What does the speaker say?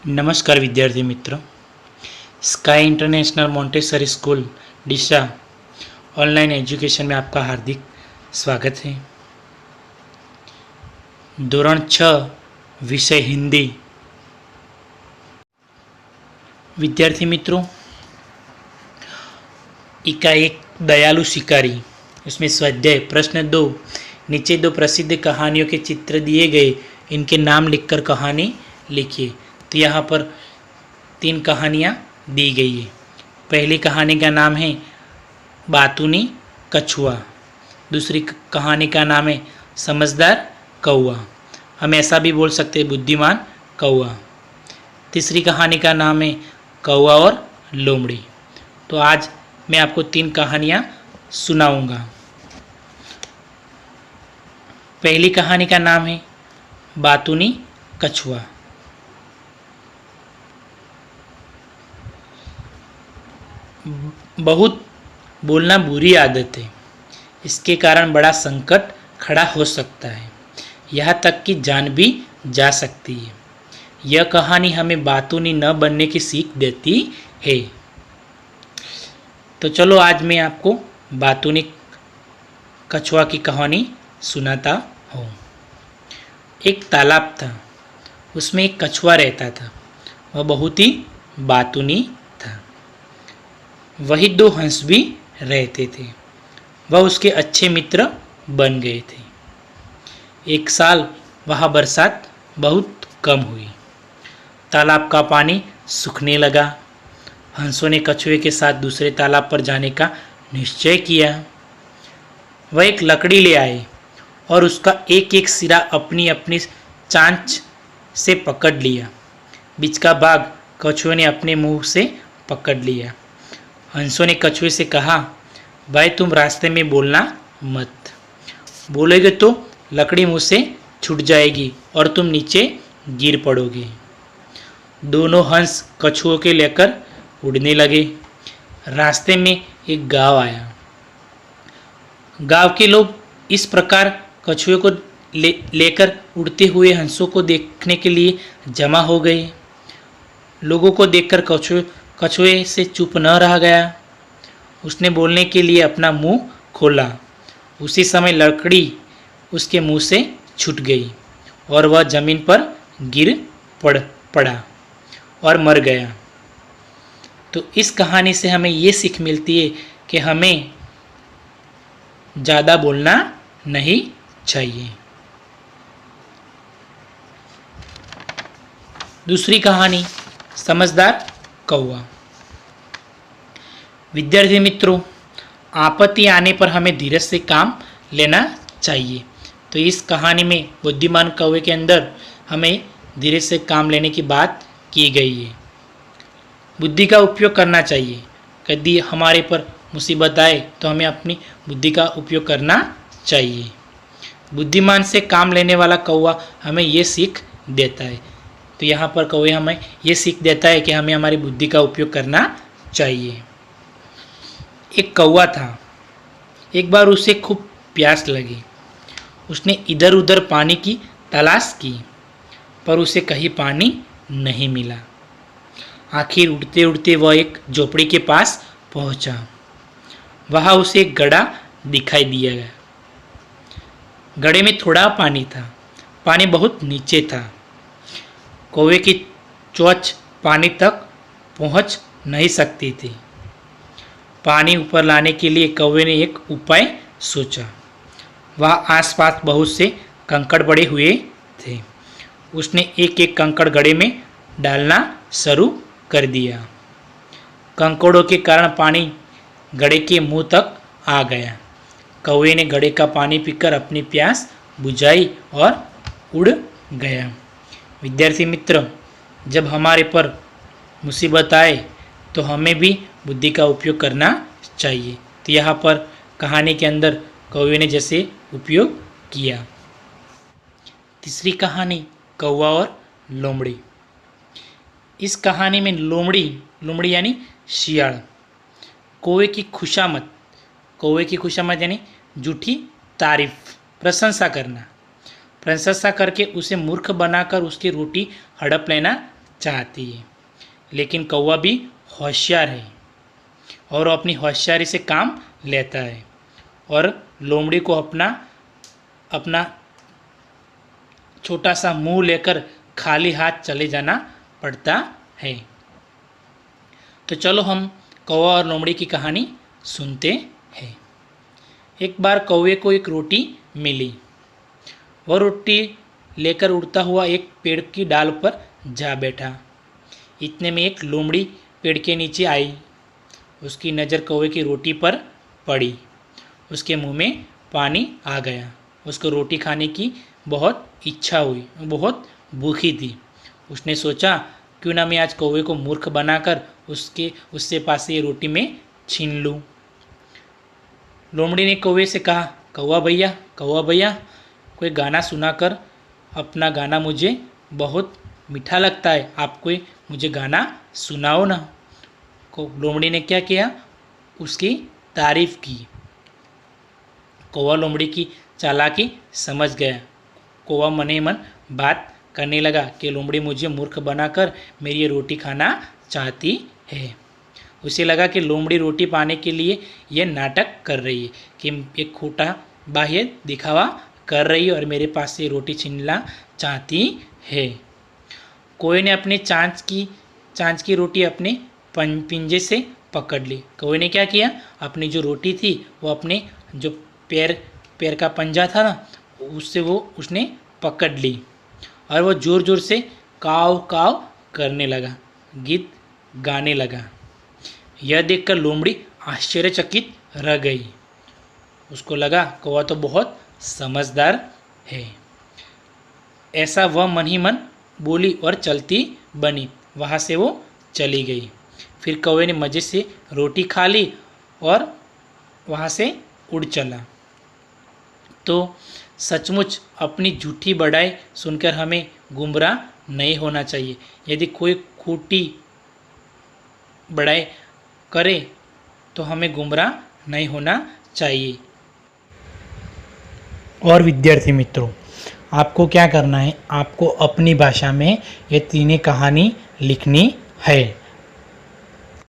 नमस्कार विद्यार्थी मित्रों, sky international Montessori school Disha online education में आपका हार्दिक स्वागत है। धोरण 6 विषय हिंदी। विद्यार्थी मित्रों, इकाई 1 दयालु शिकारी, उसमें स्वाध्याय प्रश्न 2, नीचे 2 प्रसिद्ध कहानियों के चित्र दिए गए, इनके नाम लिखकर कहानी लिखिए। तो यहाँ पर 3 कहानियाँ दी गई है। पहली कहानी का नाम है बातूनी कछुआ, दूसरी कहानी का नाम है समझदार कौआ, हम ऐसा भी बोल सकते हैं बुद्धिमान कौआ। तीसरी कहानी का नाम है कौआ और लोमड़ी। तो आज मैं आपको 3 कहानियाँ सुनाऊंगा। पहली कहानी का नाम है बातूनी कछुआ। बहुत बोलना बुरी आदत है, इसके कारण बड़ा संकट खड़ा हो सकता है, यहाँ तक कि जान भी जा सकती है। यह कहानी हमें बातूनी न बनने की सीख देती है। तो चलो आज मैं आपको बातूनी कछुआ की कहानी सुनाता हूँ। एक तालाब था, उसमें एक कछुआ रहता था। वह बहुत ही बातूनी था। वही 2 हंस भी रहते थे। वह उसके अच्छे मित्र बन गए थे। एक साल वहाँ बरसात बहुत कम हुई। तालाब का पानी सूखने लगा। हंसों ने कछुए के साथ दूसरे तालाब पर जाने का निश्चय किया। वह एक लकड़ी ले आए और उसका एक एक सिरा अपनी अपनी चांच से पकड़ लिया। बीच का भाग कछुए ने अपने मुंह से पकड़ लिया। हंसों ने कछुए से कहा, भाई तुम रास्ते में बोलना मत, बोलोगे तो लकड़ी मुंह से छूट जाएगी और तुम नीचे गिर पड़ोगे। दोनों हंस कछुओं के लेकर उड़ने लगे। रास्ते में एक गांव आया। गांव के लोग इस प्रकार कछुए को लेकर उड़ते हुए हंसों को देखने के लिए जमा हो गए। लोगों को देखकर कछुए से चुप न रह गया। उसने बोलने के लिए अपना मुंह खोला। उसी समय लकड़ी उसके मुंह से छूट गई और वह जमीन पर गिर पड़ा और मर गया। तो इस कहानी से हमें ये सीख मिलती है कि हमें ज़्यादा बोलना नहीं चाहिए। दूसरी कहानी समझदार कौआ। विद्यार्थी मित्रों, आपत्ति आने पर हमें धीरज से काम लेना चाहिए। तो इस कहानी में बुद्धिमान कौवे के अंदर हमें धीरज से काम लेने की बात की गई है। बुद्धि का उपयोग करना चाहिए। यदि हमारे पर मुसीबत आए तो हमें अपनी बुद्धि का उपयोग करना चाहिए। बुद्धिमान से काम लेने वाला कौवा हमें ये सीख देता है। तो यहाँ पर कौवे हमें ये सीख देता है कि हमें हमारी बुद्धि का उपयोग करना चाहिए। एक कौवा था। एक बार उसे खूब प्यास लगी। उसने इधर उधर पानी की तलाश की, पर उसे कहीं पानी नहीं मिला। आखिर उड़ते उड़ते वह एक झोपड़ी के पास पहुंचा। वहाँ उसे एक घड़ा दिखाई दिया गया। घड़े में थोड़ा पानी था। पानी बहुत नीचे था। कौवे की चोंच पानी तक पहुंच नहीं सकती थी। पानी ऊपर लाने के लिए कौवे ने एक उपाय सोचा। वहाँ आसपास बहुत से कंकड़ पड़े हुए थे। उसने एक एक कंकड़ घड़े में डालना शुरू कर दिया। कंकड़ों के कारण पानी घड़े के मुंह तक आ गया। कौवे ने घड़े का पानी पीकर अपनी प्यास बुझाई और उड़ गया। विद्यार्थी मित्र, जब हमारे पर मुसीबत आए तो हमें भी बुद्धि का उपयोग करना चाहिए। तो यहाँ पर कहानी के अंदर कौवे ने जैसे उपयोग किया। तीसरी कहानी कौवा और लोमड़ी। इस कहानी में लोमड़ी यानी शियाल कौवे की खुशामद यानी झूठी तारीफ, प्रशंसा करना, प्रशंसा करके उसे मूर्ख बनाकर उसकी रोटी हड़प लेना चाहती है। लेकिन कौवा भी होशियार है और वो अपनी होशियारी से काम लेता है और लोमड़ी को अपना अपना छोटा सा मुंह लेकर खाली हाथ चले जाना पड़ता है। तो चलो हम कौवा और लोमड़ी की कहानी सुनते हैं। एक बार कौवे को एक रोटी मिली। वह रोटी लेकर उड़ता हुआ एक पेड़ की डाल पर जा बैठा। इतने में एक लोमड़ी पेड़ के नीचे आई। उसकी नज़र कौवे की रोटी पर पड़ी। उसके मुंह में पानी आ गया। उसको रोटी खाने की बहुत इच्छा हुई, बहुत भूखी थी। उसने सोचा क्यों ना मैं आज कौवे को मूर्ख बनाकर उससे पास ये रोटी में छीन लूँ। लोमड़ी ने कौवे से कहा, कौवा भैया कोई गाना सुनाकर, अपना गाना मुझे बहुत मीठा लगता है, आप कोई मुझे गाना सुनाओ ना। लोमड़ी ने क्या किया, उसकी तारीफ की। कौवा लोमड़ी की चालाकी समझ गया। कौवा मने मन बात करने लगा कि लोमड़ी मुझे मूर्ख बनाकर मेरी ये रोटी खाना चाहती है। उसे लगा कि लोमड़ी रोटी पाने के लिए यह नाटक कर रही है, कि एक खोटा बाह्य दिखावा कर रही है और मेरे पास से रोटी छीनना चाहती है। कौवे ने अपने चांच की रोटी अपने पिंजे से पकड़ ली। कौवे ने क्या किया, अपनी जो रोटी थी वो अपने जो पैर का पंजा था ना, उससे उसने पकड़ ली और वो ज़ोर ज़ोर से काव काव करने लगा, गीत गाने लगा। यह देखकर लोमड़ी आश्चर्यचकित रह गई। उसको लगा कौवा तो बहुत समझदार है। ऐसा वह मन ही मन बोली और चलती बनी। वहाँ से वो चली गई। फिर कौवे ने मज़े से रोटी खा ली और वहाँ से उड़ चला। तो सचमुच अपनी झूठी बड़ाई सुनकर हमें गुमराह नहीं होना चाहिए। यदि कोई खोटी बड़ाई करे तो हमें गुमराह नहीं होना चाहिए। और विद्यार्थी मित्रों, आपको क्या करना है, आपको अपनी भाषा में ये तीनों कहानी लिखनी है।